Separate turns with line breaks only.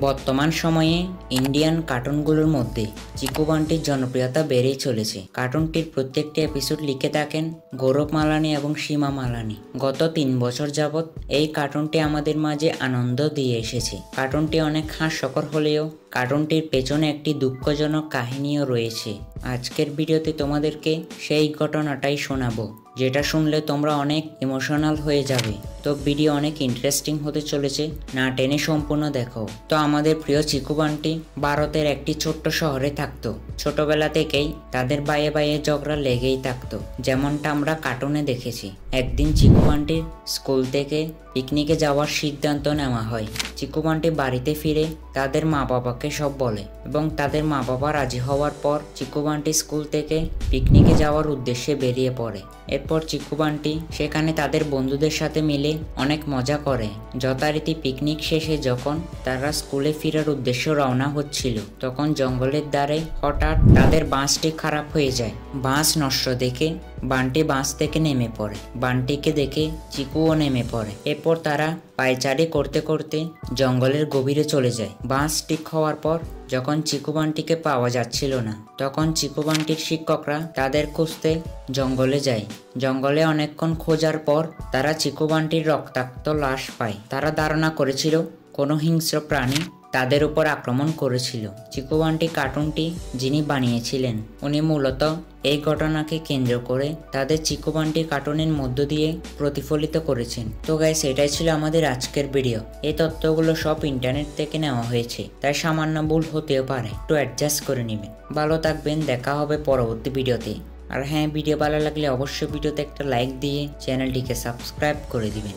বর্তমান সময়ে ইন্ডিয়ান কার্টুনগুলোর মধ্যে চিকু বান্টির জনপ্রিয়তা বেড়েই চলেছে। কার্টুনটির প্রত্যেকটি এপিসোড লিখে থাকেন গৌরব মালানি এবং সীমা মালানি। গত 3 বছর যাবৎ এই কার্টুনটি আমাদের মাঝে আনন্দ দিয়ে এসেছে। কার্টুনটি অনেক হাস্যকর হলেও কার্টুনটির পেছনে একটি দুঃখজনক কাহিনীও রয়েছে। আজকের ভিডিওতে তোমাদেরকে সেই ঘটনাটাই শোনাবো, যেটা শুনলে তোমরা অনেক ইমোশনাল হয়ে যাবে। তো ভিডিও অনেক ইন্টারেস্টিং হতে চলেছে, না টেনে সম্পূর্ণ দেখো। তো আমাদের প্রিয় চিকু বান্টি ভারতের একটি ছোট্ট শহরে থাকতো। ছোটবেলা থেকেই তাদের বাইয়ে বাইয়ে ঝগড়া লেগেই থাকতো, যেমনটা আমরা কার্টুনে দেখেছি। একদিন চিকু বান্টির স্কুল থেকে পিকনিকে যাওয়ার সিদ্ধান্ত নেওয়া হয়। চিকু বান্টি বাড়িতে ফিরে তাদের মা বাবাকে সব বলে এবং তাদের মা বাবা রাজি হওয়ার পর চিকু বান্টি স্কুল থেকে পিকনিকে যাওয়ার উদ্দেশ্যে বেরিয়ে পড়ে। এরপর চিকু বান্টি সেখানে তাদের বন্ধুদের সাথে মিলে অনেক মজা করে। যথারীতি পিকনিক শেষে যখন তারা স্কুলে ফেরার উদ্দেশ্যে রওনা হচ্ছিল, তখন জঙ্গলের ধারে হঠাৎ তাদের বাসটি খারাপ হয়ে যায়। বাস নষ্ট দেখে বান্টি বাস থেকে নেমে পড়ে। বান্টিকে দেখে চিকুও নেমে পড়ে। এরপর তারা পায়চারি করতে করতে জঙ্গলের গভীরে চলে যায়। বাস ঠিক হওয়ার পর যখন চিকু বান্টিকে পাওয়া যাচ্ছিল না, তখন চিকু বান্টির শিক্ষকরা তাদের খুঁজতে জঙ্গলে যায়। জঙ্গলে অনেকক্ষণ খোঁজার পর তারা চিকু বান্টির রক্তাক্ত লাশ পায়। তারা ধারণা করেছিল কোনো হিংস্র প্রাণী তাদের উপর আক্রমণ করেছিল। চিকু বান্টি কার্টুনটি যিনি বানিয়েছিলেন, উনি মূলত এই ঘটনাকে কেন্দ্র করে তাদের চিকু বান্টি কার্টুনের মধ্য দিয়ে প্রতিফলিত করেছেন। তো গাইস, এটাই ছিল আমাদের আজকের ভিডিও। এই তথ্যগুলো সব ইন্টারনেট থেকে নেওয়া হয়েছে, তাই সামান্য ভুল হতেও পারে, একটু অ্যাডজাস্ট করে নেবেন। ভালো থাকবেন, দেখা হবে পরবর্তী ভিডিওতে। আর হ্যাঁ, ভিডিও ভালো লাগলে অবশ্যই ভিডিওতে একটা লাইক দিয়ে চ্যানেলটিকে সাবস্ক্রাইব করে দিবেন।